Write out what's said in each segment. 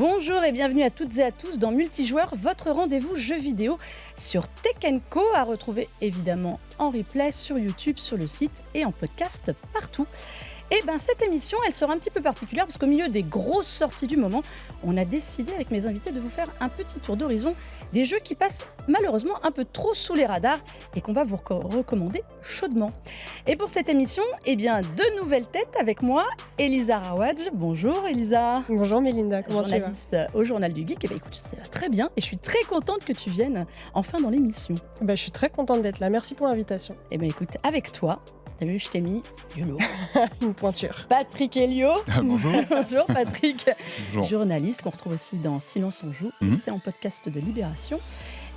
Bonjour et bienvenue à toutes et à tous dans Multijoueur, votre rendez-vous jeu vidéo sur Tech & Co, à retrouver évidemment en replay sur YouTube, sur le site et en podcast partout. Et bien cette émission, elle sera un petit peu particulière parce qu'au milieu des grosses sorties du moment, on a décidé avec mes invités de vous faire un petit tour d'horizon des jeux qui passent malheureusement un peu trop sous les radars et qu'on va vous recommander chaudement. Et pour cette émission, eh bien deux nouvelles têtes avec moi, Elisa Rawaj. Bonjour Elisa. Bonjour Mélinda, comment tu vas ? Journaliste au Journal du Geek. Et bien écoute, ça va très bien et je suis très contente que tu viennes enfin dans l'émission. Je suis très contente d'être là, merci pour l'invitation. Et bien écoute, avec toi, t'as vu, je t'ai mis du lourd. Une pointure. Patrick Helio. Bonjour. Bonjour Patrick. Bonjour. Journaliste qu'on retrouve aussi dans Silence on joue, Mhm. c'est en podcast de Libération.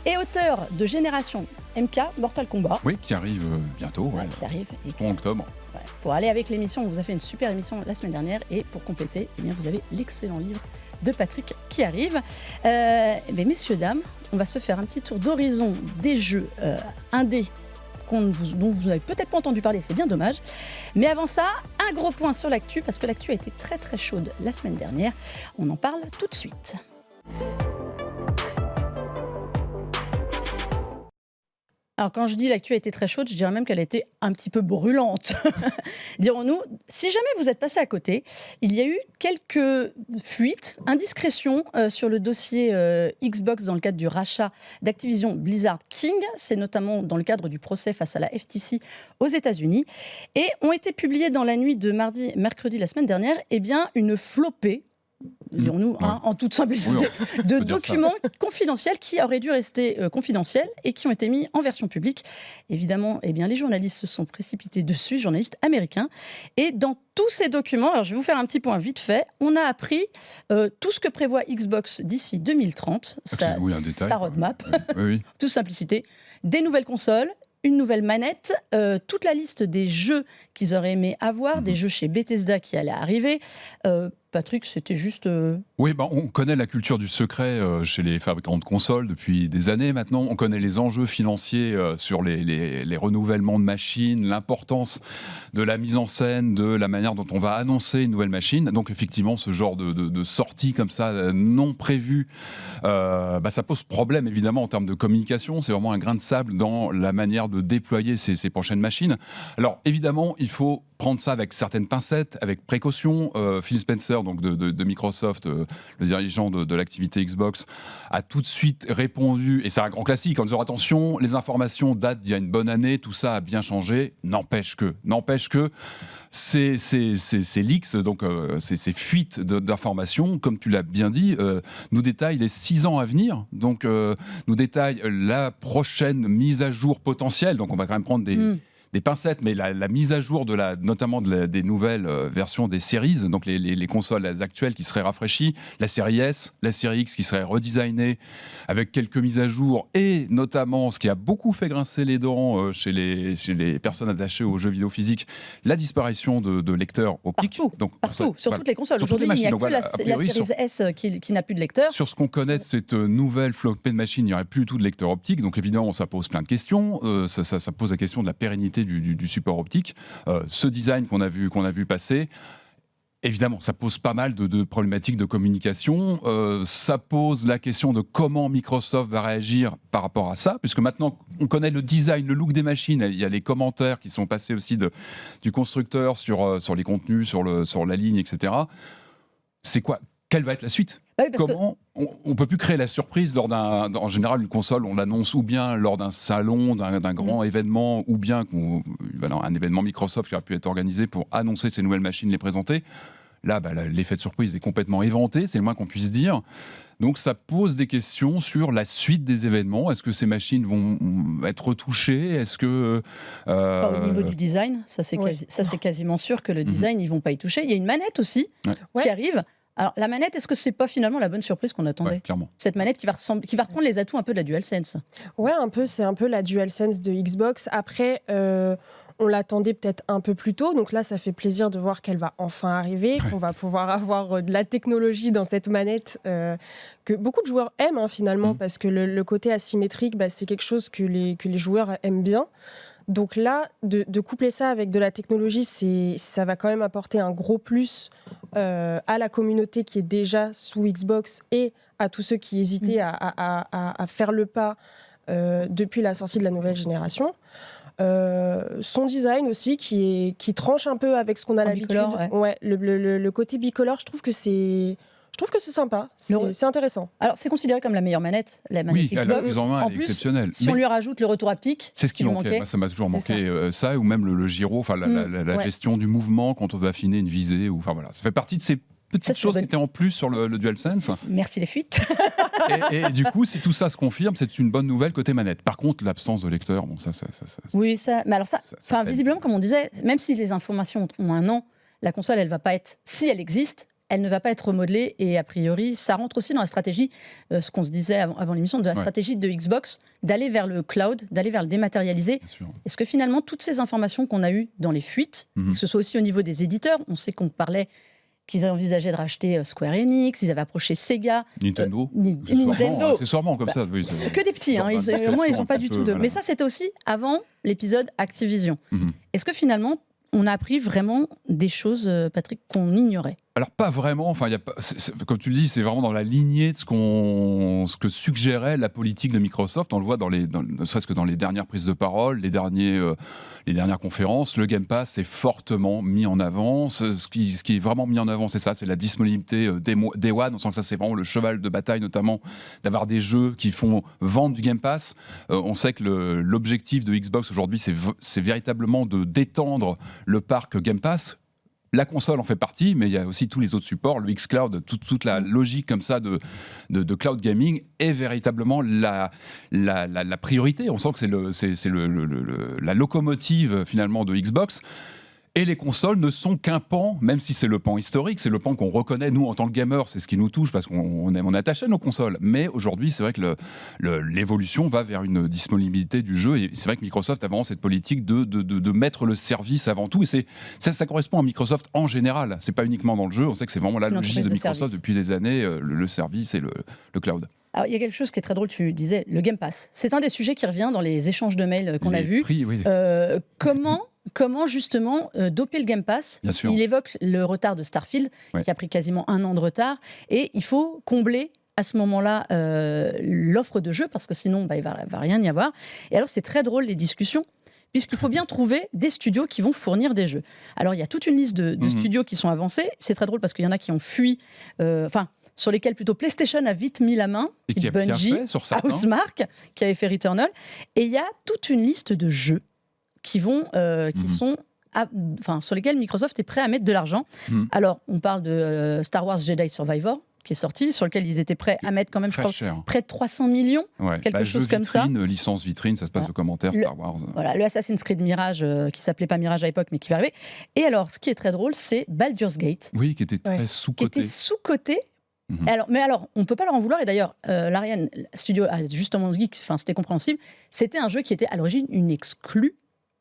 Et auteur de Génération MK, Mortal Kombat. Oui, qui arrive bientôt, Qui arrive. Et en octobre. pour aller avec l'émission, on vous a fait une super émission la semaine dernière. Et pour compléter, eh bien, vous avez l'excellent livre de Patrick qui arrive. Mais messieurs, dames, on va se faire un petit tour d'horizon des jeux indés dont vous n'avez peut-être pas entendu parler, c'est bien dommage. Mais avant ça, un gros point sur l'actu, parce que l'actu a été très très chaude la semaine dernière. On en parle tout de suite. Alors quand je dis l'actu a été très chaude, je dirais même qu'elle a été un petit peu brûlante, dirons-nous. Si jamais vous êtes passé à côté, il y a eu quelques fuites, indiscrétions sur le dossier Xbox dans le cadre du rachat d'Activision Blizzard King. C'est notamment dans le cadre du procès face à la FTC aux États-Unis. Et ont été publiées dans la nuit de mardi-mercredi la semaine dernière, une flopée, dirons-nous, en toute simplicité, de documents confidentiels qui auraient dû rester confidentiels et qui ont été mis en version publique. Évidemment, les journalistes se sont précipités dessus, journalistes américains. Et dans tous ces documents, alors je vais vous faire un petit point vite fait, on a appris tout ce que prévoit Xbox d'ici 2030, sa roadmap, toute simplicité, des nouvelles consoles, une nouvelle manette, toute la liste des jeux qu'ils auraient aimé avoir, des jeux chez Bethesda qui allaient arriver. Patrick, c'était juste... Oui, on connaît la culture du secret chez les fabricants de consoles depuis des années maintenant. On connaît les enjeux financiers sur les renouvellements de machines, l'importance de la mise en scène, de la manière dont on va annoncer une nouvelle machine. Donc effectivement, ce genre de sortie comme ça, non prévue, ça pose problème évidemment en termes de communication. C'est vraiment un grain de sable dans la manière de déployer ces prochaines machines. Alors évidemment, il faut prendre ça avec certaines pincettes, avec précaution. Phil Spencer, donc de Microsoft, le dirigeant de l'activité Xbox, a tout de suite répondu, et c'est un grand classique, en disant attention, les informations datent d'il y a une bonne année, tout ça a bien changé, n'empêche que ces leaks, donc ces fuites d'informations, comme tu l'as bien dit, nous détaillent les 6 ans à venir, donc nous détaillent la prochaine mise à jour potentielle, donc on va quand même prendre des pincettes, mais la mise à jour notamment des nouvelles versions des séries, donc les consoles actuelles qui seraient rafraîchies, la série S, la série X qui serait redesignée avec quelques mises à jour, et notamment ce qui a beaucoup fait grincer les dents chez les personnes attachées aux jeux vidéo physiques, la disparition de lecteurs optiques. Partout, sur toutes les consoles. Aujourd'hui, il n'y a que la série S qui n'a plus de lecteur. Sur ce qu'on connaît de cette nouvelle flopée de machines, il n'y aurait plus du tout de lecteur optique, donc évidemment ça pose plein de questions. Ça pose la question de la pérennité du support optique. Ce design qu'on a vu passer, évidemment, ça pose pas mal de problématiques de communication. Ça pose la question de comment Microsoft va réagir par rapport à ça, puisque maintenant, on connaît le design, le look des machines. Il y a les commentaires qui sont passés aussi du constructeur sur les contenus, sur la ligne, etc. C'est quoi ? Quelle va être la suite ? Comment on ne peut plus créer la surprise en général, une console, on l'annonce ou bien lors d'un salon, d'un grand événement, ou bien un événement Microsoft qui aurait pu être organisé pour annoncer ces nouvelles machines, les présenter. Là, l'effet de surprise est complètement éventé, c'est le moins qu'on puisse dire. Donc ça pose des questions sur la suite des événements. Est-ce que ces machines vont être retouchées ? Est-ce que... Au niveau du design, ça c'est quasiment sûr que le design, ils ne vont pas y toucher. Il y a une manette aussi qui arrive. Alors, la manette, est-ce que c'est pas finalement la bonne surprise qu'on attendait ? Clairement. Cette manette qui va reprendre les atouts un peu de la DualSense. Ouais, c'est un peu la DualSense de Xbox. Après, on l'attendait peut-être un peu plus tôt. Donc là, ça fait plaisir de voir qu'elle va enfin arriver, qu'on va pouvoir avoir de la technologie dans cette manette que beaucoup de joueurs aiment finalement, parce que le côté asymétrique, c'est quelque chose que les joueurs aiment bien. Donc là, de coupler ça avec de la technologie, ça va quand même apporter un gros plus à la communauté qui est déjà sous Xbox et à tous ceux qui hésitaient à faire le pas depuis la sortie de la nouvelle génération. Son design aussi qui tranche un peu avec ce qu'on a l'habitude. Bicolore, Ouais, le côté bicolore, je trouve que c'est sympa, c'est intéressant. Alors, c'est considéré comme la meilleure manette, la manette Oui, la Xbox. prise en main, En elle est plus, exceptionnelle. si on Mais lui rajoute le retour haptique, c'est ce qui lui manquait. Moi, ça m'a toujours C'est manqué, ça, ou même le gyro, enfin la Ouais. gestion du mouvement quand on veut affiner une visée. Enfin voilà, ça fait partie de ces petites c'est choses la qui étaient en plus sur le DualSense. Merci les fuites. Et du coup, si tout ça se confirme, c'est une bonne nouvelle côté manette. Par contre, l'absence de lecteur, bon, ça Oui, mais alors ça, peine. visiblement, comme on disait, même si les informations ont un an, la console, elle va pas être, si elle existe, elle ne va pas être remodelée et a priori, ça rentre aussi dans la stratégie, ce qu'on se disait avant l'émission, de la stratégie de Xbox, d'aller vers le cloud, d'aller vers le dématérialisé. Bien sûr. Est-ce que finalement, toutes ces informations qu'on a eues dans les fuites, que ce soit aussi au niveau des éditeurs, on sait qu'on parlait qu'ils envisageaient de racheter Square Enix, ils avaient approché Sega, Nintendo. Nintendo. Accessoirement comme ça. Oui, Que des petits, hein, au moins ils n'ont pas du tout de... Mais ça, c'était aussi avant l'épisode Activision. Est-ce que finalement, on a appris vraiment des choses, Patrick, qu'on ignorait? Alors pas vraiment, enfin, comme tu le dis, c'est vraiment dans la lignée de ce que suggérait la politique de Microsoft. On le voit ne serait-ce que dans les dernières prises de parole, les dernières conférences. Le Game Pass est fortement mis en avant. Ce qui est vraiment mis en avant, c'est ça, c'est la disponibilité Day One. On sent que ça, c'est vraiment le cheval de bataille, notamment d'avoir des jeux qui font vendre du Game Pass. On sait que l'objectif de Xbox aujourd'hui, c'est véritablement de d'étendre le parc Game Pass. La console en fait partie, mais il y a aussi tous les autres supports, le xCloud, toute la logique comme ça de cloud gaming est véritablement la priorité. On sent que c'est la locomotive finalement de Xbox. Et les consoles ne sont qu'un pan, même si c'est le pan historique, c'est le pan qu'on reconnaît, nous, en tant que gamers, c'est ce qui nous touche, parce qu'on est attaché à nos consoles. Mais aujourd'hui, c'est vrai que l'évolution va vers une disponibilité du jeu, et c'est vrai que Microsoft a vraiment cette politique de mettre le service avant tout, et ça correspond à Microsoft en général, c'est pas uniquement dans le jeu, on sait que c'est vraiment la logique de Microsoft depuis des années, le service et le cloud. Alors, il y a quelque chose qui est très drôle, tu disais, le Game Pass. C'est un des sujets qui revient dans les échanges de mails qu'on a vus. Oui. Comment justement doper le Game Pass? Bien sûr. Il évoque le retard de Starfield, qui a pris quasiment 1 an de retard, et il faut combler à ce moment-là l'offre de jeux, parce que sinon, il va rien y avoir. Et alors, c'est très drôle les discussions, puisqu'il faut bien trouver des studios qui vont fournir des jeux. Alors, il y a toute une liste de studios qui sont avancés. C'est très drôle parce qu'il y en a qui ont fui... sur lesquels plutôt PlayStation a vite mis la main, et qui a Bungie, fait sur certains. Housemarque, qui avait fait Returnal, et il y a toute une liste de jeux qui sont sur lesquels Microsoft est prêt à mettre de l'argent. Alors, on parle de Star Wars Jedi Survivor, qui est sorti, sur lequel ils étaient prêts à mettre quand même, je crois, près de 300 millions, quelque chose comme ça. Licence vitrine, ça se passe au commentaire, Star Wars. Voilà, le Assassin's Creed Mirage, qui s'appelait pas Mirage à l'époque, mais qui va arriver. Et alors, ce qui est très drôle, c'est Baldur's Gate. Oui, qui était très sous-coté. Mais alors, on ne peut pas leur en vouloir. Et d'ailleurs, l'Ariane Studio a justement dit que c'était compréhensible. C'était un jeu qui était à l'origine une exclue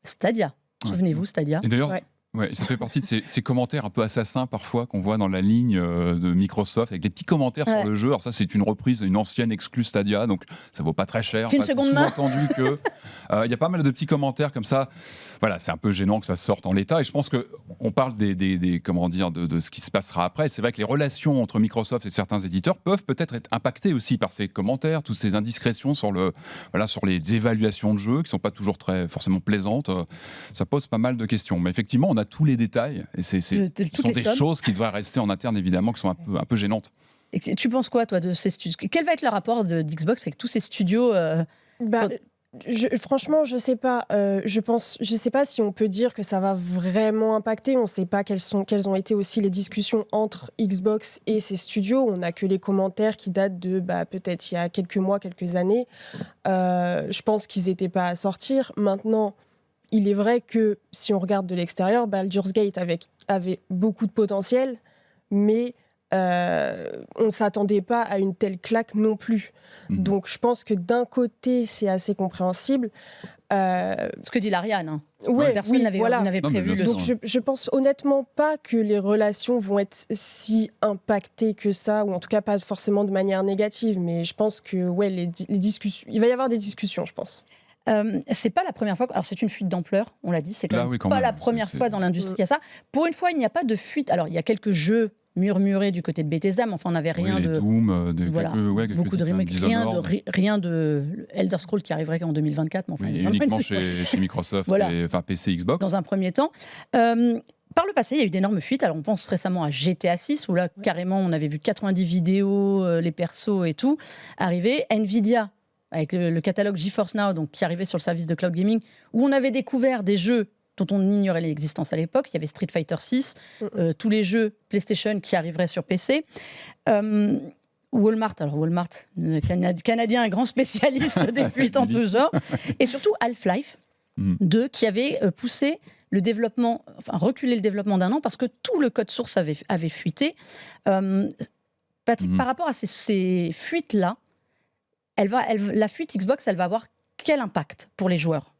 Stadia. Souvenez-vous, Stadia. Et d'ailleurs, ça fait partie de ces commentaires un peu assassins parfois qu'on voit dans la ligne de Microsoft avec des petits commentaires sur le jeu. Alors ça, c'est une reprise d'une ancienne exclue Stadia, donc ça vaut pas très cher. C'est une seconde main. Entendu que il y a pas mal de petits commentaires comme ça. Voilà, c'est un peu gênant que ça sorte en l'état. Et je pense que on parle de ce qui se passera après. C'est vrai que les relations entre Microsoft et certains éditeurs peuvent peut-être être impactées aussi par ces commentaires, toutes ces indiscrétions sur les évaluations de jeux qui sont pas toujours très forcément plaisantes. Ça pose pas mal de questions. Mais effectivement, on a tous les détails et ce sont des choses qui devraient rester en interne évidemment, qui sont un peu gênantes. Et tu penses quoi toi de ces studios? Quel va être le rapport d'Xbox avec tous ces studios Franchement, je sais pas. Je sais pas si on peut dire que ça va vraiment impacter. On sait pas quelles ont été aussi les discussions entre Xbox et ces studios. On n'a que les commentaires qui datent de peut-être il y a quelques mois, quelques années. Je pense qu'ils n'étaient pas à sortir. Maintenant, il est vrai que si on regarde de l'extérieur, Baldur's Gate avait beaucoup de potentiel, mais on ne s'attendait pas à une telle claque non plus. Donc je pense que d'un côté, c'est assez compréhensible. Ce que dit l'Ariane. Personne n'avait prévu. Donc je pense honnêtement pas que les relations vont être si impactées que ça, ou en tout cas pas forcément de manière négative, mais je pense que les discussions, il va y avoir des discussions, je pense. C'est pas la première fois. Alors c'est une fuite d'ampleur, on l'a dit. C'est quand Là, même oui, quand pas même. la première fois dans l'industrie qu'il y a ça. Pour une fois, il n'y a pas de fuite. Alors il y a quelques jeux murmurés du côté de Bethesda, mais enfin on n'avait rien Oui, les de. Doom, Voilà, quelques beaucoup de titres, remakes, Dishonored. rien de Elder Scrolls qui arriverait qu'en 2024, mais enfin Oui, c'est et vraiment uniquement une chez Microsoft, Voilà. enfin PC, Xbox. dans un premier temps. Par le passé, il y a eu d'énormes fuites. Alors, on pense récemment à GTA 6, où là, carrément, on avait vu 90 vidéos, les persos et tout, arriver. Nvidia, avec le catalogue GeForce Now, donc, qui arrivait sur le service de cloud gaming, où on avait découvert des jeux dont on ignorait l'existence à l'époque. Il y avait Street Fighter 6, tous les jeux PlayStation qui arriveraient sur PC. Walmart, Canadien, un grand spécialiste des fuites en tout genre. Et surtout Half-Life 2, qui avait poussé le développement, enfin reculer le développement d'1 an parce que tout le code source avait fuité. Patrick, par rapport à ces fuites-là, la fuite Xbox, elle va avoir quel impact pour les joueurs ?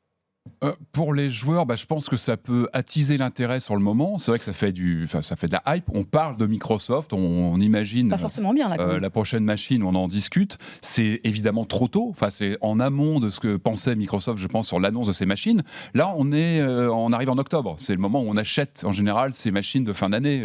Pour les joueurs, je pense que ça peut attiser l'intérêt sur le moment. C'est vrai que ça fait de la hype. On parle de Microsoft, on imagine Pas forcément bien là. Quand même. la prochaine machine, on en discute. C'est évidemment trop tôt. Enfin, c'est en amont de ce que pensait Microsoft, je pense, sur l'annonce de ces machines. Là, on arrive en octobre. C'est le moment où on achète en général ces machines de fin d'année.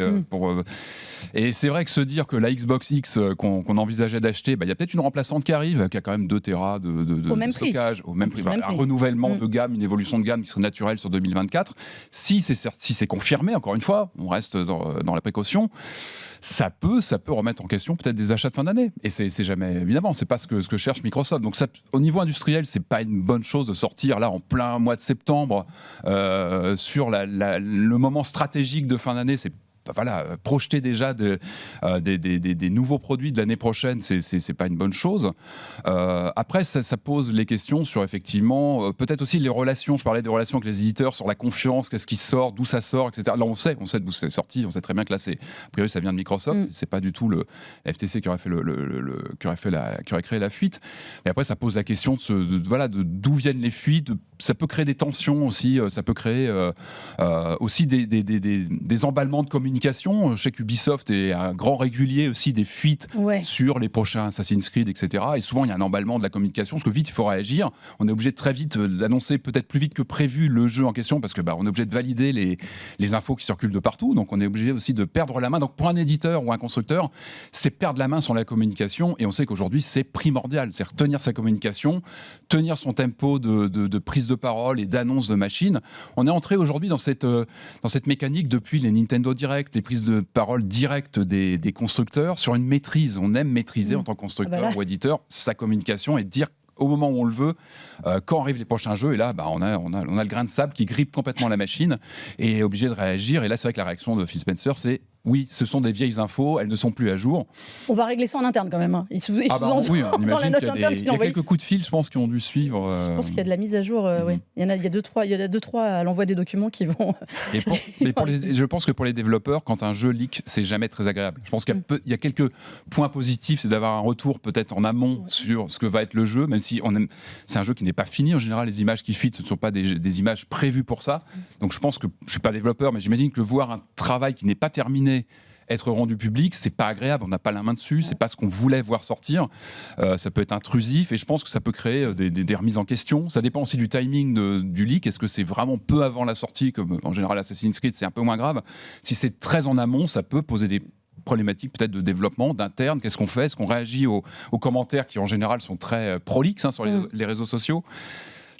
Et c'est vrai que se dire que la Xbox X qu'on envisageait d'acheter, il y a peut-être une remplaçante qui arrive, qui a quand même 2 Tera de stockage, au même prix. Un renouvellement de gamme, une évolution de gamme qui serait naturelle sur 2024. Si c'est confirmé, encore une fois, on reste dans la précaution, ça peut remettre en question peut-être des achats de fin d'année. Et c'est jamais, évidemment, c'est pas ce que cherche Microsoft. Donc au niveau industriel, c'est pas une bonne chose de sortir là en plein mois de septembre sur le moment stratégique de fin d'année. C'est projeter déjà des nouveaux produits de l'année prochaine, c'est pas une bonne chose. Après, ça pose les questions sur effectivement, peut-être aussi les relations. Je parlais des relations avec les éditeurs, sur la confiance, qu'est-ce qui sort, d'où ça sort, etc. Là, on sait d'où c'est sorti, on sait très bien que là, a priori, ça vient de Microsoft. C'est pas du tout le FTC qui aurait créé la fuite. Et après, ça pose la question de d'où viennent les fuites. Ça peut créer des tensions aussi. Ça peut créer aussi des emballements de communication. Je sais qu'Ubisoft est un grand régulier aussi des fuites sur les prochains Assassin's Creed, etc. Et souvent, il y a un emballement de la communication, parce que vite, il faut réagir. On est obligé de très vite d'annoncer, peut-être plus vite que prévu, le jeu en question, parce que on est obligé de valider les infos qui circulent de partout. Donc, on est obligé aussi de perdre la main. Donc, pour un éditeur ou un constructeur, c'est perdre la main sur la communication. Et on sait qu'aujourd'hui, c'est primordial. C'est tenir sa communication, tenir son tempo de prise de parole et d'annonce de machines. On est entré aujourd'hui dans cette mécanique depuis les Nintendo Direct, les prises de parole directes des constructeurs sur une maîtrise. On aime maîtriser en tant que constructeur ou éditeur sa communication et dire au moment où on le veut, quand arrivent les prochains jeux. Et là, on a le grain de sable qui grippe complètement la machine et est obligé de réagir. Et là, c'est vrai que la réaction de Phil Spencer, c'est oui, ce sont des vieilles infos, elles ne sont plus à jour. On va régler ça en interne quand même. Hein. Oui, on imagine qu'il y a quelques coups de fil, je pense, qui ont dû suivre. Je pense qu'il y a de la mise à jour. Oui. Il y a deux, trois à l'envoi des documents qui vont. Je pense que pour les développeurs, quand un jeu leak, c'est jamais très agréable. Je pense qu'il y a quelques points positifs, c'est d'avoir un retour peut-être en amont sur ce que va être le jeu, même si c'est un jeu qui n'est pas fini. En général, les images qui fuitent, ce ne sont pas des images prévues pour ça. Donc je pense que je suis pas développeur, mais j'imagine que voir un travail qui n'est pas terminé être rendu public, c'est pas agréable, on n'a pas la main dessus, c'est pas ce qu'on voulait voir sortir, ça peut être intrusif et je pense que ça peut créer des remises en question. Ça dépend aussi du timing du leak. Est-ce que c'est vraiment peu avant la sortie, comme en général Assassin's Creed, c'est un peu moins grave. Si c'est très en amont, ça peut poser des problématiques peut-être de développement, d'interne. Qu'est-ce qu'on fait ? Est-ce qu'on réagit aux commentaires qui en général sont très prolixes sur les réseaux sociaux ?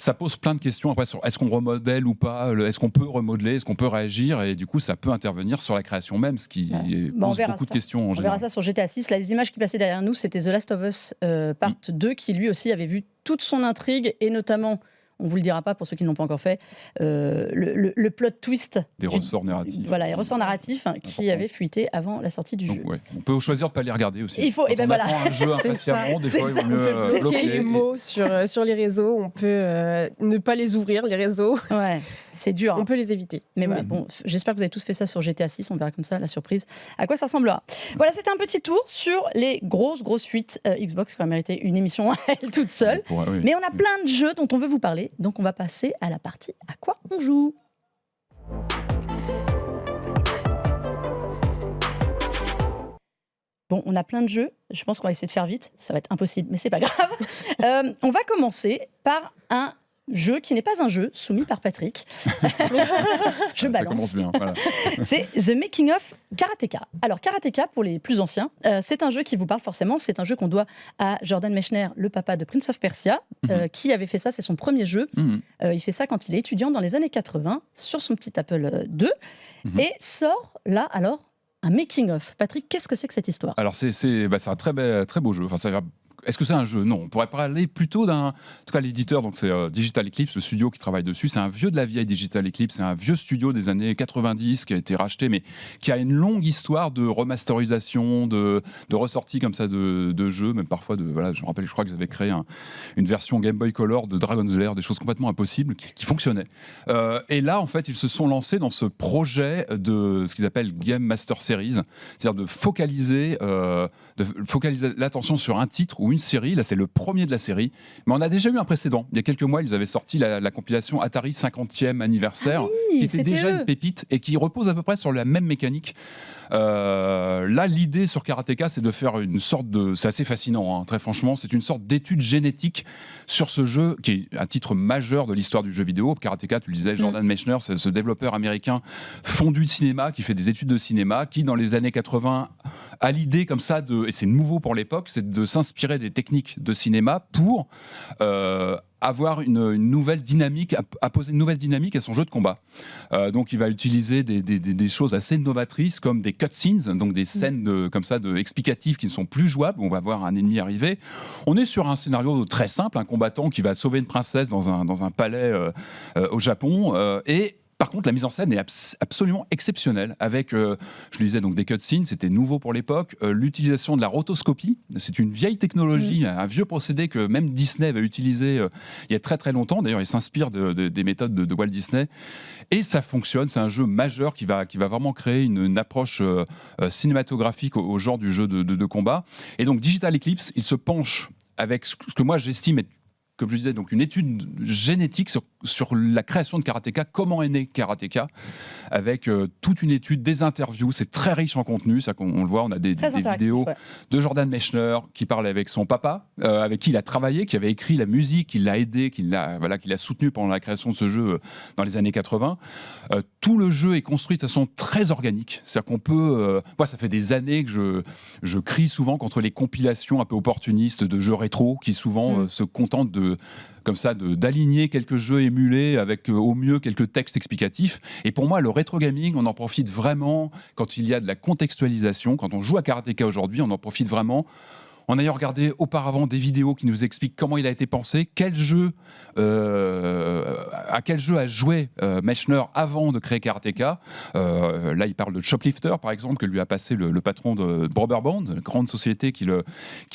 Ça pose plein de questions après sur est-ce qu'on remodèle ou pas, est-ce qu'on peut remodeler, est-ce qu'on peut réagir, et du coup ça peut intervenir sur la création même, ce qui pose beaucoup de questions en général. On verra ça sur GTA 6. Là, les images qui passaient derrière nous, c'était The Last of Us Part 2 qui lui aussi avait vu toute son intrigue et notamment, on ne vous le dira pas pour ceux qui ne l'ont pas encore fait, le plot twist. Des ressorts narratifs. Voilà, les ressorts narratifs qui avaient fuité avant la sortie du jeu. On peut choisir de ne pas les regarder aussi. Il faut, quand on attend un jeu impatiemment, des fois il vaut mieux bloquer. Les mots sur les réseaux, on peut ne pas les ouvrir, les réseaux. Ouais, c'est dur. On peut les éviter. Mais voilà, bon, j'espère que vous avez tous fait ça sur GTA 6, on verra comme ça la surprise, à quoi ça ressemblera. Voilà, c'était un petit tour sur les grosses fuites Xbox qui aurait mérité une émission à elle toute seule. Mais on a plein de jeux dont on veut vous parler. Donc on va passer à la partie à quoi on joue. Bon, on a plein de jeux. Je pense qu'on va essayer de faire vite. Ça va être impossible, mais c'est pas grave. On va commencer par un jeu qui n'est pas un jeu, soumis par Patrick. Je Ça balance. commence bien. Voilà. C'est The Making of Karateka. Alors, Karateka, pour les plus anciens, c'est un jeu qui vous parle forcément. C'est un jeu qu'on doit à Jordan Mechner, le papa de Prince of Persia, qui avait fait ça. C'est son premier jeu. Il fait ça quand il est étudiant dans les années 80 sur son petit Apple II et sort là, alors, un Making of. Patrick, qu'est-ce que c'est que cette histoire? Alors, c'est un très beau jeu. Enfin, est-ce que c'est un jeu? Non, on pourrait parler plutôt en tout cas, l'éditeur, donc c'est Digital Eclipse, le studio qui travaille dessus. C'est un vieux de la vieille Digital Eclipse, c'est un vieux studio des années 90 qui a été racheté, mais qui a une longue histoire de remasterisation, de ressorties comme ça de jeux, même parfois voilà, je me rappelle, je crois qu'ils avaient créé une version Game Boy Color de Dragon's Lair, des choses complètement impossibles qui fonctionnaient. Et là, en fait, ils se sont lancés dans ce projet de ce qu'ils appellent Game Master Series, c'est-à-dire de focaliser l'attention sur un titre ou une série. Là, c'est le premier de la série, mais on a déjà eu un précédent. Il y a quelques mois, ils avaient sorti la compilation Atari 50e anniversaire, qui était déjà une pépite et qui repose à peu près sur la même mécanique. Là, l'idée sur Karateka, c'est de faire une sorte de... C'est assez fascinant, hein, très franchement. C'est une sorte d'étude génétique sur ce jeu, qui est un titre majeur de l'histoire du jeu vidéo. Karateka, tu le disais, Jordan Mechner, c'est ce développeur américain fondu de cinéma, qui fait des études de cinéma, qui, dans les années 80, a l'idée comme ça, et c'est nouveau pour l'époque, c'est de s'inspirer des techniques de cinéma pour avoir une nouvelle dynamique, à poser une nouvelle dynamique à son jeu de combat. Donc il va utiliser des choses assez novatrices comme des cutscenes, donc des scènes comme ça explicatives qui ne sont plus jouables. On va voir un ennemi arriver. On est sur un scénario très simple, un combattant qui va sauver une princesse dans un palais au Japon et par contre, la mise en scène est absolument exceptionnelle, avec, je le disais, donc des cutscenes, c'était nouveau pour l'époque, l'utilisation de la rotoscopie, c'est une vieille technologie, un vieux procédé que même Disney va utiliser il y a très très longtemps, d'ailleurs il s'inspire des méthodes de Walt Disney, et ça fonctionne, c'est un jeu majeur qui va vraiment créer une approche cinématographique au genre du jeu de combat, et donc Digital Eclipse, il se penche avec ce que moi j'estime être, comme je disais, donc une étude génétique sur la création de Karateka, comment est né Karateka, avec toute une étude, des interviews, c'est très riche en contenu, ça on le voit, on a des vidéos de Jordan Mechner qui parle avec son papa, avec qui il a travaillé, qui avait écrit la musique, qui l'a aidé, qui l'a soutenu pendant la création de ce jeu dans les années 80. Tout le jeu est construit de façon très organique, c'est-à-dire qu'on peut... moi, ça fait des années que je crie souvent contre les compilations un peu opportunistes de jeux rétro, qui souvent se contentent d'aligner quelques jeux émulés avec au mieux quelques textes explicatifs. Et pour moi, le rétro gaming, on en profite vraiment quand il y a de la contextualisation. Quand on joue à Karateka aujourd'hui, on en profite vraiment en ayant regardé auparavant des vidéos qui nous expliquent comment il a été pensé, à quel jeu a joué Mechner avant de créer Karateka. Là, il parle de Shoplifter, par exemple, que lui a passé le patron de Brotherbound, la grande société qui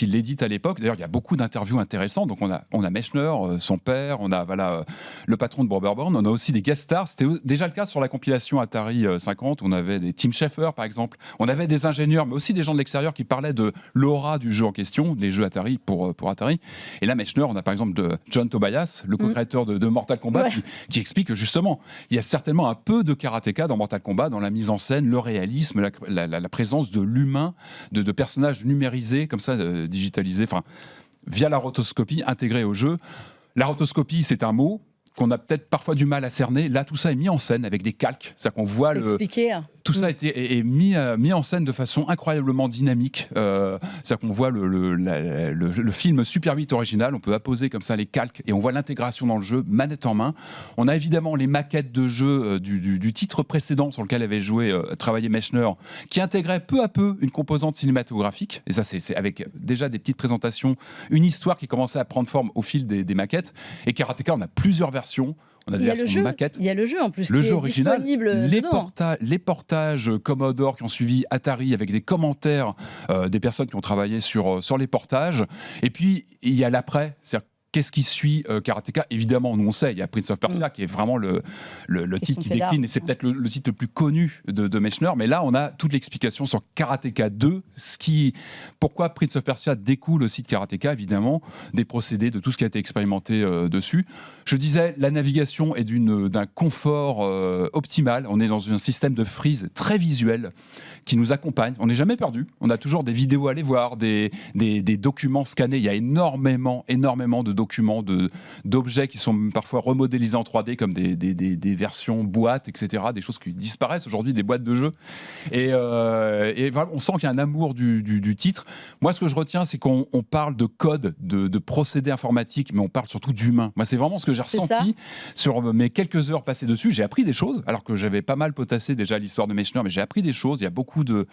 l'édite à l'époque. D'ailleurs, il y a beaucoup d'interviews intéressantes. Donc, on a Mechner, son père, on a le patron de Brotherbound, on a aussi des guest stars. C'était déjà le cas sur la compilation Atari 50. On avait des Tim Schafer, par exemple. On avait des ingénieurs, mais aussi des gens de l'extérieur qui parlaient de l'aura du jeu en question, les jeux Atari pour Atari. Et là, Mechner, on a par exemple de John Tobias, le co-créateur de Mortal Kombat, qui explique que justement, il y a certainement un peu de Karateka dans Mortal Kombat, dans la mise en scène, le réalisme, la présence de l'humain, de personnages numérisés, comme ça, digitalisés, via la rotoscopie intégrée au jeu. La rotoscopie, c'est un mot qu'on a peut-être parfois du mal à cerner. Là, tout ça est mis en scène avec des calques. C'est-à-dire qu'on voit tout ça est mis en scène de façon incroyablement dynamique. C'est-à-dire qu'on voit le film Super 8 original, on peut apposer comme ça les calques et on voit l'intégration dans le jeu, manette en main. On a évidemment les maquettes de jeu du titre précédent sur lequel avait travaillé Mechner, qui intégrait peu à peu une composante cinématographique. Et ça, c'est avec déjà des petites présentations, une histoire qui commençait à prendre forme au fil des maquettes. Et Karateka, on a plusieurs versions. On a des versions maquettes. Il y a le jeu en plus, le qui jeu est original, disponible les portages Commodore qui ont suivi Atari avec des commentaires des personnes qui ont travaillé sur les portages. Et puis, il y a l'après, c'est-à-dire qu'est-ce qui suit Karateka? Évidemment, nous on sait, il y a Prince of Persia qui est vraiment le titre qui décline, et c'est peut-être le titre le plus connu de Mechner, mais là on a toute l'explication sur Karateka 2, pourquoi Prince of Persia découle aussi de Karateka, évidemment, des procédés, de tout ce qui a été expérimenté dessus. Je disais, la navigation est d'un confort optimal, on est dans un système de freeze très visuel qui nous accompagne, on n'est jamais perdu, on a toujours des vidéos à aller voir, des documents scannés, il y a énormément de documents documents, d'objets qui sont parfois remodélisés en 3D comme des versions boîtes, etc. Des choses qui disparaissent aujourd'hui, des boîtes de jeux. Et voilà, on sent qu'il y a un amour du titre. Moi, ce que je retiens, c'est qu'on parle de code, de procédés informatiques, mais on parle surtout d'humains. Moi, c'est vraiment ce que j'ai ressenti sur mes quelques heures passées dessus. J'ai appris des choses, alors que j'avais pas mal potassé déjà l'histoire de Mechner, mais j'ai appris des choses. Il y a beaucoup de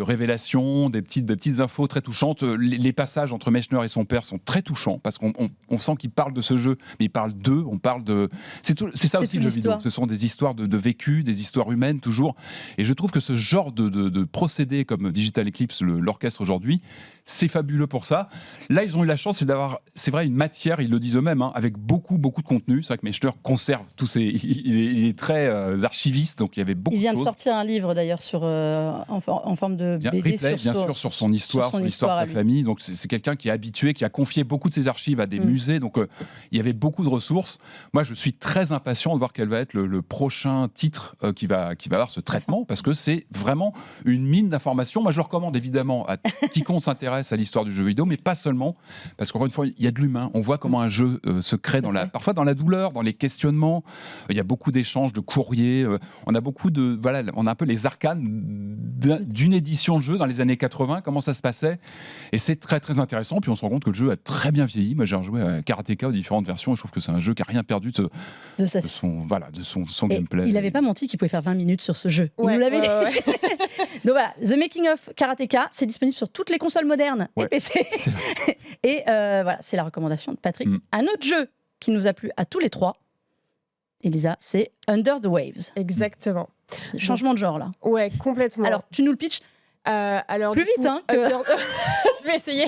révélations, des petites infos très touchantes. Les passages entre Mechner et son père sont très touchants, parce qu'on sent qu'il parle de ce jeu, mais il parle d'eux, on parle de... C'est ça aussi le jeu vidéo. Ce sont des histoires de vécu, des histoires humaines, toujours. Et je trouve que ce genre de procédé comme Digital Eclipse, l'orchestre aujourd'hui, c'est fabuleux pour ça. Là, ils ont eu la chance d'avoir, c'est vrai, une matière, ils le disent eux-mêmes, avec beaucoup de contenu. C'est vrai que Mechner conserve tous ces... Il est très archiviste, donc il y avait beaucoup de choses. Il vient de sortir un livre, d'ailleurs, en forme de BD bien sûr, sur son histoire, sur l'histoire de sa famille. Donc c'est quelqu'un qui est habitué, qui a confié beaucoup de ses archives à des musées. Donc il y avait beaucoup de ressources. Moi, je suis très impatient de voir quel va être le prochain titre qui va avoir ce traitement, parce que c'est vraiment une mine d'informations. Moi, je le recommande évidemment à quiconque s'intéresse à l'histoire du jeu vidéo, mais pas seulement, parce qu'encore une fois, il y a de l'humain. On voit comment un jeu se crée parfois dans la douleur, dans les questionnements. Il y a beaucoup d'échanges, de courriers. On a beaucoup on a un peu les arcanes d'une édition de jeu dans les années 80, comment ça se passait. Et c'est très très intéressant. Puis on se rend compte que le jeu a très bien vieilli. Moi, j'ai rejoué à Karateka aux différentes versions et je trouve que c'est un jeu qui a rien perdu de son gameplay. Il n'avait pas menti qu'il pouvait faire 20 minutes sur ce jeu. Il nous l'avait dit. Donc voilà, The Making of Karateka, c'est disponible sur toutes les consoles modernes et PC. Et voilà, c'est la recommandation de Patrick. Un autre jeu qui nous a plu à tous les trois, Elisa, c'est Under the Waves. Exactement. Changement de genre là. Ouais, complètement. Alors, tu nous le pitches plus vite, hein, que... Je vais essayer.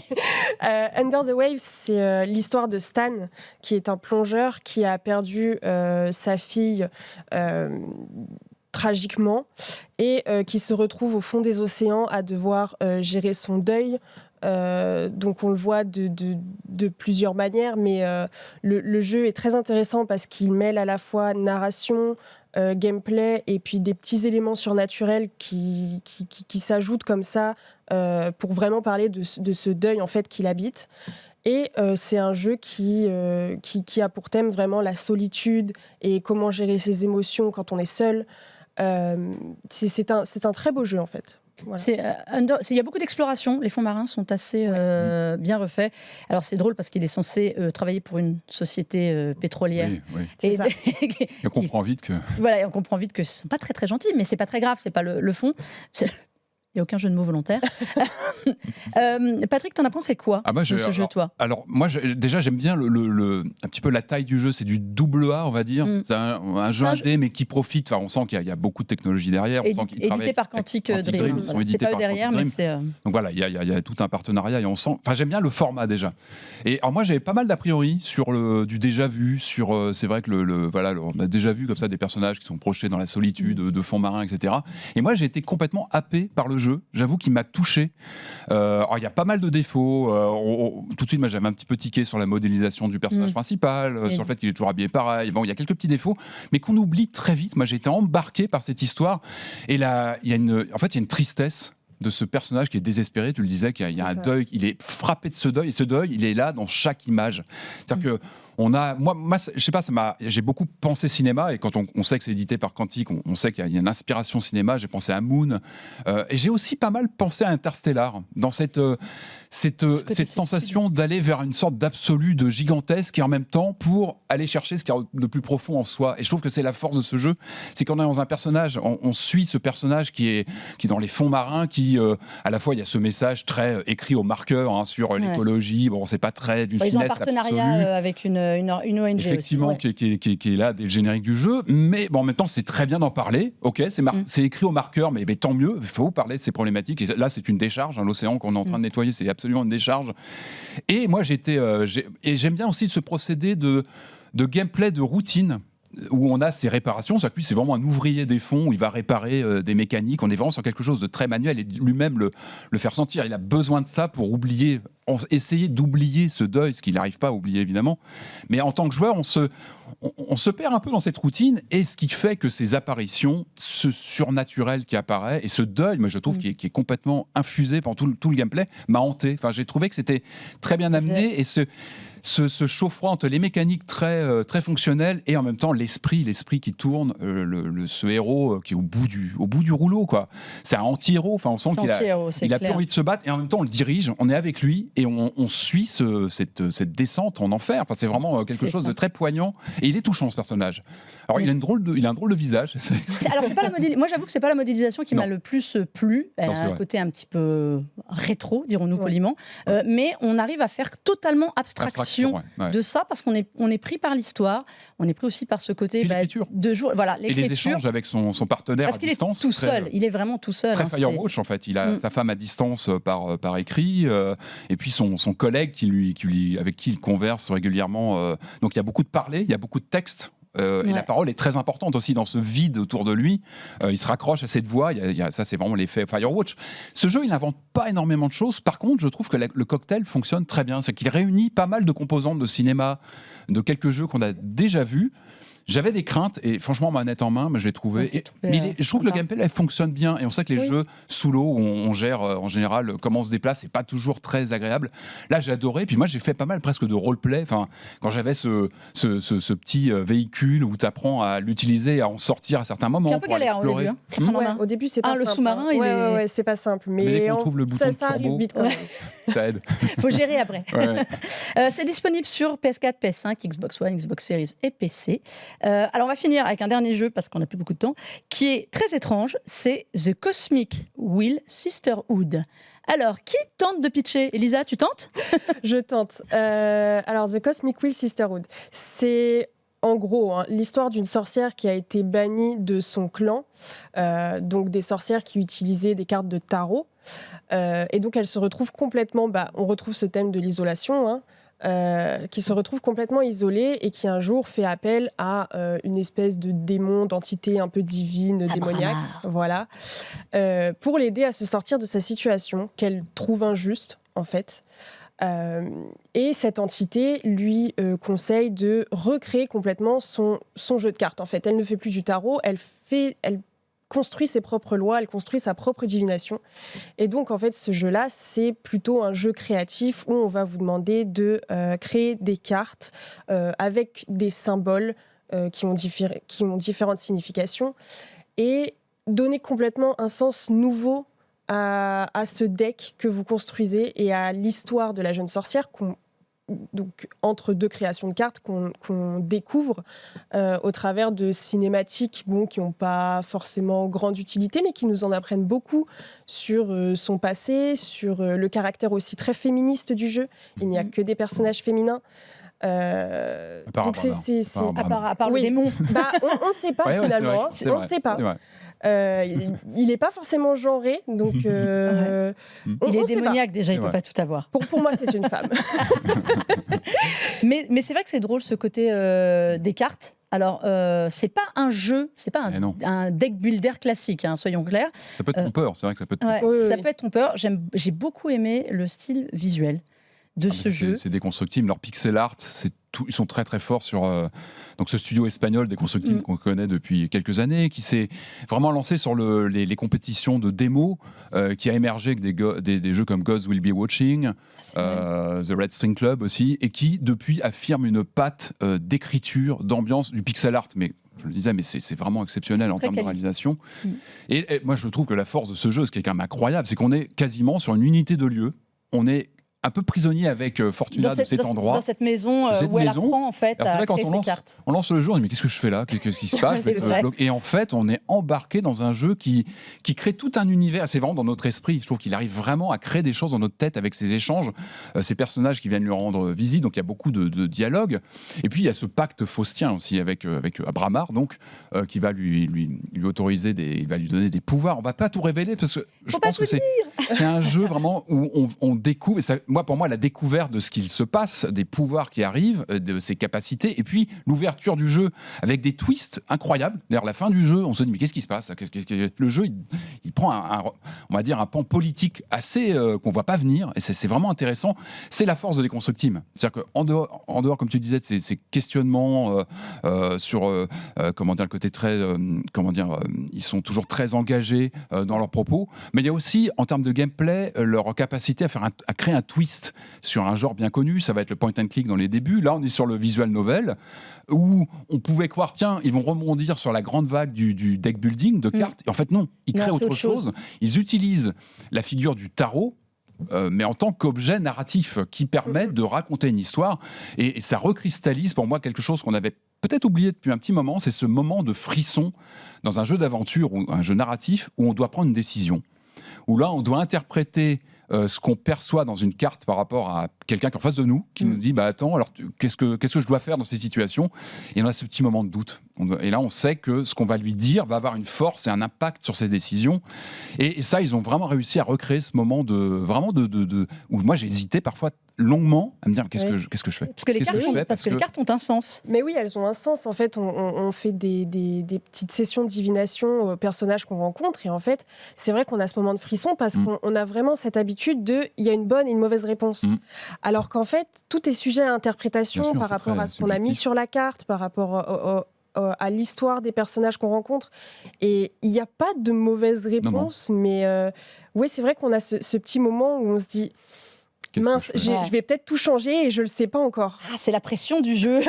Under the Waves, c'est l'histoire de Stan, qui est un plongeur qui a perdu sa fille tragiquement et qui se retrouve au fond des océans à devoir gérer son deuil. Donc on le voit de plusieurs manières, mais le jeu est très intéressant parce qu'il mêle à la fois narration, gameplay et puis des petits éléments surnaturels qui s'ajoutent comme ça pour vraiment parler de ce deuil en fait qu'il habite. Et c'est un jeu qui a pour thème vraiment la solitude et comment gérer ses émotions quand on est seul. C'est un très beau jeu en fait. Voilà. Il y a beaucoup d'exploration. Les fonds marins sont assez bien refaits. Alors c'est drôle parce qu'il est censé travailler pour une société pétrolière. Oui. Et on comprend vite que. Voilà, on comprend vite que ce sont pas très très gentils, mais c'est pas très grave. C'est pas le fond. Il n'y a aucun jeu de mots volontaire. Patrick, t'en as pensé quoi de ce jeu, toi ? Alors, moi, déjà, j'aime bien un petit peu la taille du jeu. C'est du double A, on va dire. C'est un jeu indé, mais qui profite. Enfin, on sent qu'il y a beaucoup de technologie derrière. Édité par Quantic Dream. Ils sont édités par derrière, mais c'est... Donc voilà, il y a tout un partenariat. Et on sent... Enfin, j'aime bien le format, déjà. Et alors, moi, j'avais pas mal d'a priori sur du déjà vu. C'est vrai que on a déjà vu comme ça des personnages qui sont projetés dans la solitude, de fonds marins, etc. Et moi, j'ai été complètement happé par le jeu. J'avoue qu'il m'a touché. Alors, il y a pas mal de défauts. Tout de suite, moi, j'avais un petit peu tiqué sur la modélisation du personnage principal, sur le fait qu'il est toujours habillé pareil. Bon, il y a quelques petits défauts, mais qu'on oublie très vite. Moi, j'ai été embarqué par cette histoire. Et là, il y a une tristesse de ce personnage qui est désespéré. Tu le disais, qu'il y a un deuil. Il est frappé de ce deuil. Et ce deuil, il est là dans chaque image. C'est-à-dire que moi, je sais pas, j'ai beaucoup pensé cinéma, et quand on sait que c'est édité par Quantic, on sait qu'il y a une inspiration cinéma. J'ai pensé à Moon, et j'ai aussi pas mal pensé à Interstellar, dans cette sensation d'aller vers une sorte d'absolu, de gigantesque, et en même temps pour aller chercher ce qu'il y a de plus profond en soi. Et je trouve que c'est la force de ce jeu, c'est qu'on est dans un personnage, on suit ce personnage qui est dans les fonds marins, qui à la fois il y a ce message très écrit au marqueur sur l'écologie. Bon, c'est pas très d'une finesse absolue. Ils ont un partenariat avec une ONG effectivement aussi, qui est là dès le générique du jeu, mais bon, en même temps c'est très bien d'en parler. Ok, c'est écrit au marqueur, mais tant mieux, il faut parler de ces problématiques. Et là, c'est une décharge, l'océan qu'on est en train de nettoyer, c'est absolument une décharge. Et moi, j'aime bien aussi ce procédé de gameplay, de routine, où on a ces réparations. C'est-à-dire que lui, c'est vraiment un ouvrier des fonds où il va réparer des mécaniques. On est vraiment sur quelque chose de très manuel, et lui-même le faire sentir. Il a besoin de ça pour essayer d'oublier ce deuil, ce qu'il n'arrive pas à oublier évidemment. Mais en tant que joueur, on se perd un peu dans cette routine, et ce qui fait que ces apparitions, ce surnaturel qui apparaît, et ce deuil, moi je trouve qui est complètement infusé pendant tout le gameplay, m'a hanté. Enfin, j'ai trouvé que c'était très bien amené, et ce chaud-froid entre les mécaniques très fonctionnelles et en même temps l'esprit qui tourne, ce héros qui est au bout du rouleau, quoi. C'est un anti-héros, enfin, on sent qu'il a plus envie de se battre et en même temps on le dirige, on est avec lui et on suit cette descente en enfer. Enfin, c'est vraiment quelque chose de très poignant et il est touchant, ce personnage. Alors il a un drôle de visage. Alors moi j'avoue que c'est pas la modélisation qui m'a le plus plu. Elle a un côté un petit peu rétro, dirons-nous poliment, mais on arrive à faire totalement abstraction de ça parce qu'on est pris par l'histoire, on est pris aussi par ce côté de jour. Voilà, et les échanges avec son partenaire à distance. Parce qu'il est tout seul, il est vraiment tout seul. Très Firewatch en fait. Il a sa femme à distance par écrit, et puis son collègue avec qui il converse régulièrement. Donc il y a beaucoup de parler, il y a beaucoup de textes. Et la parole est très importante aussi dans ce vide autour de lui. Il se raccroche à cette voix. Ça, c'est vraiment l'effet Firewatch. Ce jeu, il n'invente pas énormément de choses. Par contre, je trouve que le cocktail fonctionne très bien. C'est qu'il réunit pas mal de composantes de cinéma, de quelques jeux qu'on a déjà vus. J'avais des craintes et franchement, manette en main, je l'ai trouvé. Je trouve que le gameplay elle fonctionne bien et on sait que les jeux sous l'eau où on gère en général comment on se déplace, c'est pas toujours très agréable. Là, j'ai adoré. Puis moi, j'ai fait pas mal presque de roleplay. Enfin, quand j'avais ce petit véhicule où tu apprends à l'utiliser, à en sortir à certains moments. C'est un peu galère au début. Au début, c'est pas simple. Le sous-marin, c'est pas simple. Mais dès qu'on trouve le bouton ça arrive vite quand même. Ça aide. Faut gérer après. C'est disponible sur PS4, PS5, Xbox One, Xbox Series et PC. Alors on va finir avec un dernier jeu parce qu'on n'a plus beaucoup de temps, qui est très étrange, c'est The Cosmic Wheel Sisterhood. Alors, qui tente de pitcher? Elisa, tu tentes? Je tente. Alors, The Cosmic Wheel Sisterhood, c'est en gros l'histoire d'une sorcière qui a été bannie de son clan, donc des sorcières qui utilisaient des cartes de tarot. Et donc, elle se retrouve complètement... on retrouve ce thème de l'isolation, qui se retrouve complètement isolée et qui un jour fait appel à une espèce de démon, d'entité un peu divine, démoniaque, voilà, pour l'aider à se sortir de sa situation qu'elle trouve injuste en fait. Et cette entité lui conseille de recréer complètement son jeu de cartes. En fait, elle ne fait plus du tarot, elle construit ses propres lois, elle construit sa propre divination. Et donc, en fait, ce jeu-là, c'est plutôt un jeu créatif où on va vous demander de créer des cartes avec des symboles qui ont différentes significations et donner complètement un sens nouveau à ce deck que vous construisez et à l'histoire de la jeune sorcière donc entre deux créations de cartes qu'on découvre au travers de cinématiques qui n'ont pas forcément grande utilité, mais qui nous en apprennent beaucoup sur son passé, sur le caractère aussi très féministe du jeu. Il n'y a que des personnages féminins. À part le démon. On ne sait pas finalement. On ne sait pas. Il n'est pas forcément genré, donc il est démoniaque déjà, il ne peut pas tout avoir. Pour moi, c'est une femme. mais c'est vrai que c'est drôle ce côté des cartes. Alors, c'est pas un jeu, c'est pas un deck builder classique, soyons clairs. Ça peut être trompeur, c'est vrai que ça peut être trompeur. Ça peut être trompeur. J'ai beaucoup aimé le style visuel de ce jeu. C'est Deconstructible, leur pixel art, ils sont très très forts sur donc ce studio espagnol Deconstructible qu'on connaît depuis quelques années, qui s'est vraiment lancé sur les compétitions de démos, qui a émergé avec des jeux comme Gods Will Be Watching, The Red String Club aussi, et qui depuis affirme une patte d'écriture, d'ambiance, du pixel art, mais je le disais, mais c'est vraiment exceptionnel en termes de réalisation. Et moi je trouve que la force de ce jeu, ce qui est quand même incroyable, c'est qu'on est quasiment sur une unité de lieu. On est un peu prisonnier avec Fortuna de cet endroit. Dans cette maison où elle apprend en fait à créer ses cartes. On lance le jeu, on dit mais qu'est-ce que je fais là? Qu'est-ce qui se passe? Et en fait, on est embarqué dans un jeu qui crée tout un univers. C'est vraiment dans notre esprit. Je trouve qu'il arrive vraiment à créer des choses dans notre tête avec ces échanges, ces personnages qui viennent lui rendre visite. Donc il y a beaucoup de dialogues. Et puis il y a ce pacte faustien aussi avec Abramar, donc qui va lui autoriser il va lui donner des pouvoirs. On va pas tout révéler parce que je pense que c'est un jeu vraiment où on découvre. Pour moi, la découverte de ce qu'il se passe, des pouvoirs qui arrivent, de ses capacités, et puis l'ouverture du jeu avec des twists incroyables. D'ailleurs, la fin du jeu, on se dit mais qu'est-ce qui se passe? Le jeu, il prend on va dire un pan politique assez qu'on voit pas venir, et c'est vraiment intéressant. C'est la force de Deconstructible. C'est-à-dire qu'en dehors, comme tu disais, de ces questionnements sur comment dire le côté très ils sont toujours très engagés dans leurs propos, mais il y a aussi en termes de gameplay leur capacité à créer un twist twist sur un genre bien connu, ça va être le point and click dans les débuts. Là, on est sur le visual novel, où on pouvait croire, tiens, ils vont rebondir sur la grande vague du deck building de cartes. Et en fait, non, ils créent autre chose. Ils utilisent la figure du tarot, mais en tant qu'objet narratif qui permet de raconter une histoire. Et ça recristallise pour moi quelque chose qu'on avait peut-être oublié depuis un petit moment, c'est ce moment de frisson dans un jeu d'aventure ou un jeu narratif où on doit prendre une décision. Où là, on doit interpréter ce qu'on perçoit dans une carte par rapport à quelqu'un qui est en face de nous, qui nous dit bah attends, alors qu'est-ce que je dois faire dans ces situations ? Et on a ce petit moment de doute. Et là, on sait que ce qu'on va lui dire va avoir une force et un impact sur ses décisions. Et ça, ils ont vraiment réussi à recréer ce moment où moi, j'ai hésité parfois longuement à me dire qu'est-ce que je fais ? Parce que les cartes ont un sens. Mais oui, elles ont un sens. En fait, on fait des petites sessions de divination aux personnages qu'on rencontre. Et en fait, c'est vrai qu'on a ce moment de frisson parce qu'on a vraiment cette habitude il y a une bonne et une mauvaise réponse. Alors qu'en fait, tout est sujet à interprétation par rapport à ce qu'on a mis sur la carte, par rapport à l'histoire des personnages qu'on rencontre. Et il n'y a pas de mauvaise réponse, mais oui, c'est vrai qu'on a ce petit moment où on se dit mince, je vais peut-être tout changer et je le sais pas encore. Ah, c'est la pression du jeu.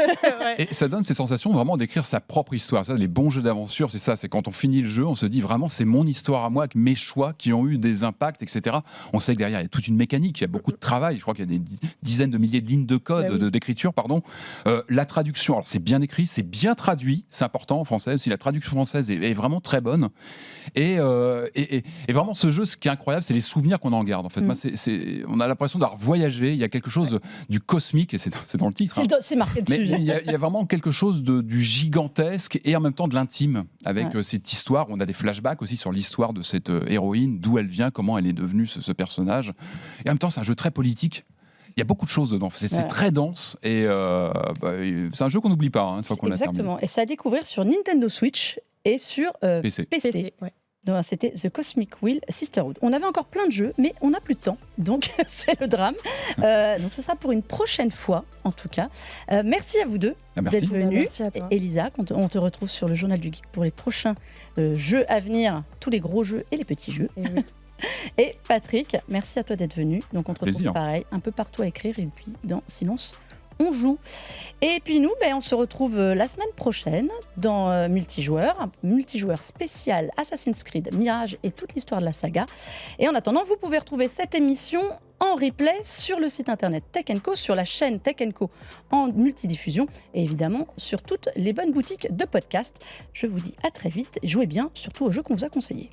Et ça donne ces sensations vraiment d'écrire sa propre histoire. Ça, les bons jeux d'aventure, c'est ça. C'est quand on finit le jeu, on se dit vraiment c'est mon histoire à moi, avec mes choix qui ont eu des impacts, etc. On sait que derrière il y a toute une mécanique, il y a beaucoup de travail. Je crois qu'il y a des dizaines de milliers de lignes de code, d'écriture, pardon. La traduction, alors c'est bien écrit, c'est bien traduit, c'est important en français aussi. La traduction française est vraiment très bonne. Et vraiment ce jeu, ce qui est incroyable, c'est les souvenirs qu'on en garde. En fait, moi, on a l'impression d'avoir voyager, il y a quelque chose du cosmique, et c'est dans le titre. C'est marqué dessus. Mais il y a vraiment quelque chose du gigantesque et en même temps de l'intime, avec cette histoire. On a des flashbacks aussi sur l'histoire de cette héroïne, d'où elle vient, comment elle est devenue ce personnage. Et en même temps, c'est un jeu très politique. Il y a beaucoup de choses dedans. C'est très dense et c'est un jeu qu'on n'oublie pas une fois qu'on l'a terminé. Exactement. Et c'est à découvrir sur Nintendo Switch et sur PC. Donc, c'était The Cosmic Wheel Sisterhood. On avait encore plein de jeux, mais on n'a plus de temps, donc c'est le drame. Donc ce sera pour une prochaine fois, en tout cas. Merci à vous deux d'être venus. Merci à toi. Elisa, on te retrouve sur le Journal du Geek pour les prochains jeux à venir, tous les gros jeux et les petits jeux. Et Patrick, merci à toi d'être venu. Donc on te retrouve pareil, un peu partout à écrire, et puis dans Silence on joue. Et puis nous, on se retrouve la semaine prochaine dans Multijoueur spécial Assassin's Creed Mirage et toute l'histoire de la saga. Et en attendant, vous pouvez retrouver cette émission en replay sur le site internet Tech & Co, sur la chaîne Tech & Co en multidiffusion et évidemment sur toutes les bonnes boutiques de podcasts. Je vous dis à très vite. Jouez bien, surtout aux jeux qu'on vous a conseillés.